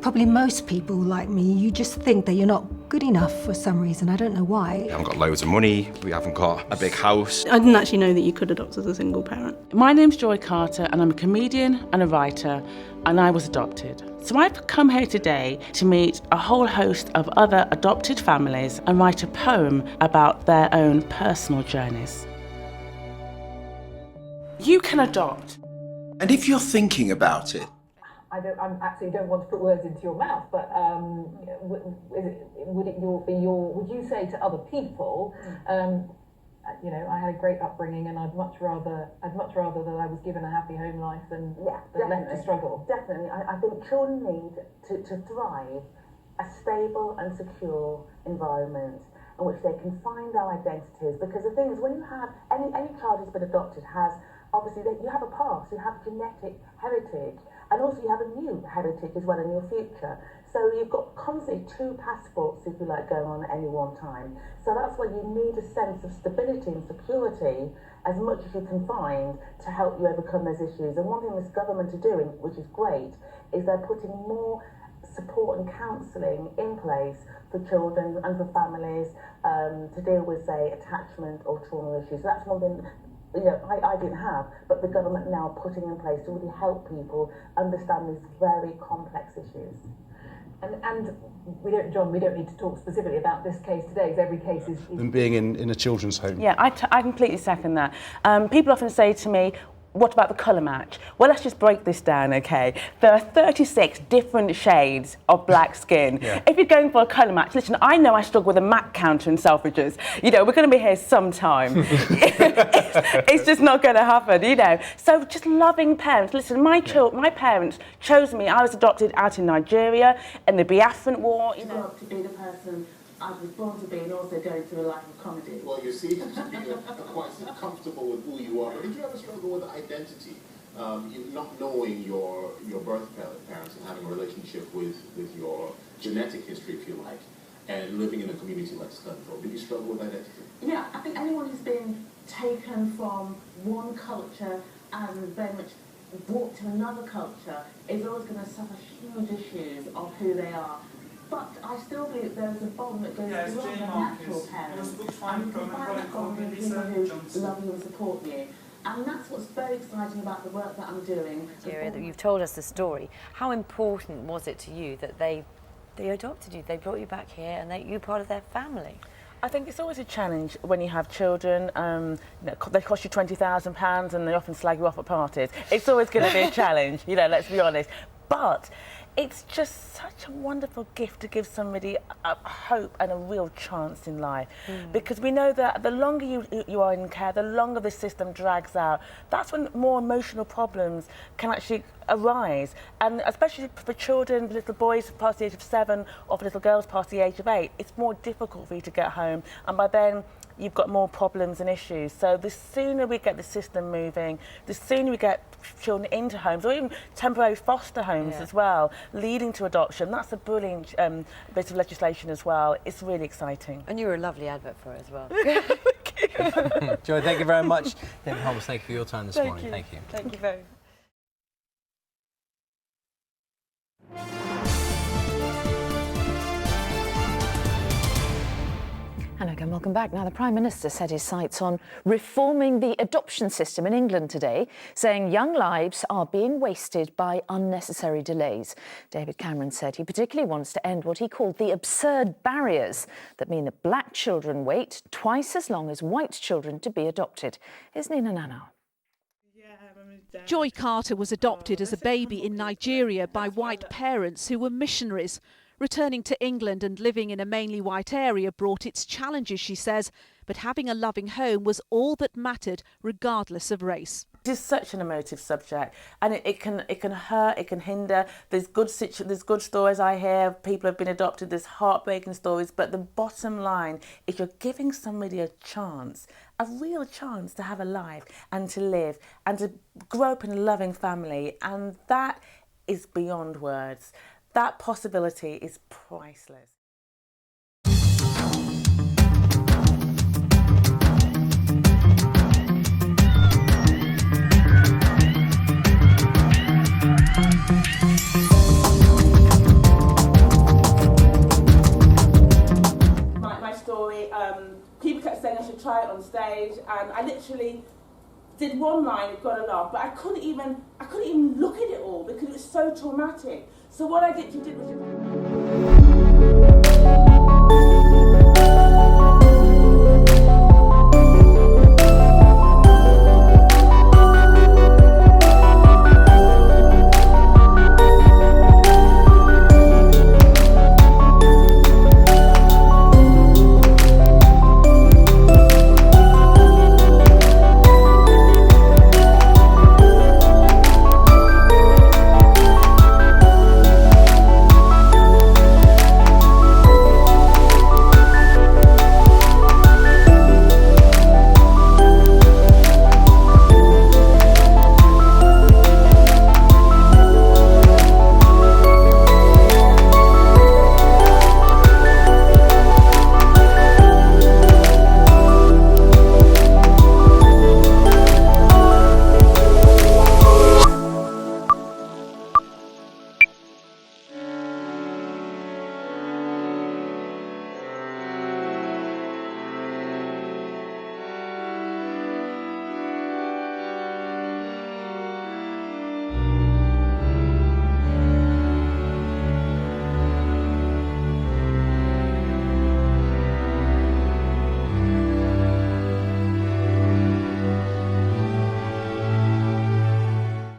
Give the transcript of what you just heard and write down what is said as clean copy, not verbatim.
probably most people like me, you just think that you're not good enough for some reason. I don't know why. We haven't got loads of money, we haven't got a big house. I didn't actually know that you could adopt as a single parent. My name's Joy Carter and I'm a comedian and a writer, and I was adopted. So I've come here today to meet a whole host of other adopted families and write a poem about their own personal journeys. You can adopt. And if you're thinking about it, I absolutely don't want to put words into your mouth, but would you say to other people, you know, I had a great upbringing and I'd much rather that I was given a happy home life than left to struggle? Definitely. I think children need to thrive a stable and secure environment in which they can find their identities, because the thing is, when you have any child who's been adopted has obviously you have a past, you have genetic heritage, and also you have a new heritage as well in your future. So you've got constantly two passports, if you like, going on at any one time. So that's why you need a sense of stability and security as much as you can find to help you overcome those issues. And one thing this government are doing, which is great, is they're putting more support and counselling in place for children and for families to deal with, say, attachment or trauma issues. So that's one thing, you know, I didn't have, but the government now putting in place to really help people understand these very complex issues. And we don't need to talk specifically about this case today, because every case is... And being in a children's home. Yeah, I completely second that. People often say to me, what about the colour match? Well, let's just break this down, okay? There are 36 different shades of black skin. Yeah. If you're going for a colour match, listen, I know I struggle with a MAC counter in Selfridges. You know, we're going to be here sometime. it's just not going to happen, you know. So just loving parents. Listen, my parents chose me. I was adopted out in Nigeria in the Biafran War. You know, to be the person I was born to be, and also going through a life of comedy. Well, you seem to be quite comfortable with who you are. But did you ever struggle with identity? Not knowing your birth parents and having a relationship with your genetic history, if you like, and living in a community like Scunthorpe. Did you struggle with identity? Yeah, I think anyone who's been taken from one culture and very much brought to another culture is always going to suffer huge issues of who they are. But I still believe there is a bond that goes beyond the natural parents. And you can find that bond in people who love you and support you. And that's what's very exciting about the work that I'm doing. You've told us the story. How important was it to you that they adopted you, they brought you back here, and you're part of their family? I think it's always a challenge when you have children. You know, they cost you £20,000 and they often slag you off at parties. It's always going to be a challenge, you know, let's be honest. But it's just such a wonderful gift to give somebody a hope and a real chance in life. Because we know that the longer you are in care, the longer the system drags out, that's when more emotional problems can actually arise. And especially for children, little boys past the age of 7 or for little girls past the age of 8, it's more difficult for you to get home. And by then, you've got more problems and issues. So the sooner we get the system moving, the sooner we get children into homes, or even temporary foster homes as well, leading to adoption. That's a brilliant bit of legislation as well. It's really exciting. And you were a lovely advert for it as well. Joy, thank you very much. David Holmes, thank you for your time this morning. Thank you. Thank you very much. Hello again, welcome back. Now, the Prime Minister set his sights on reforming the adoption system in England today, saying young lives are being wasted by unnecessary delays. David Cameron said he particularly wants to end what he called the absurd barriers that mean that black children wait twice as long as white children to be adopted. Here's Nina Nanau. Joy Carter was adopted as a baby in Nigeria by white parents who were missionaries. Returning to England and living in a mainly white area brought its challenges, she says, but having a loving home was all that mattered, regardless of race. It is such an emotive subject, and it can hurt, it can hinder. There's good stories I hear, people have been adopted, there's heartbreaking stories, but the bottom line is you're giving somebody a chance, a real chance to have a life and to live and to grow up in a loving family, and that is beyond words. That possibility is priceless. try it on stage, and I literally did one line, it got a laugh, but I couldn't even look at it all because it was so traumatic. So what I did was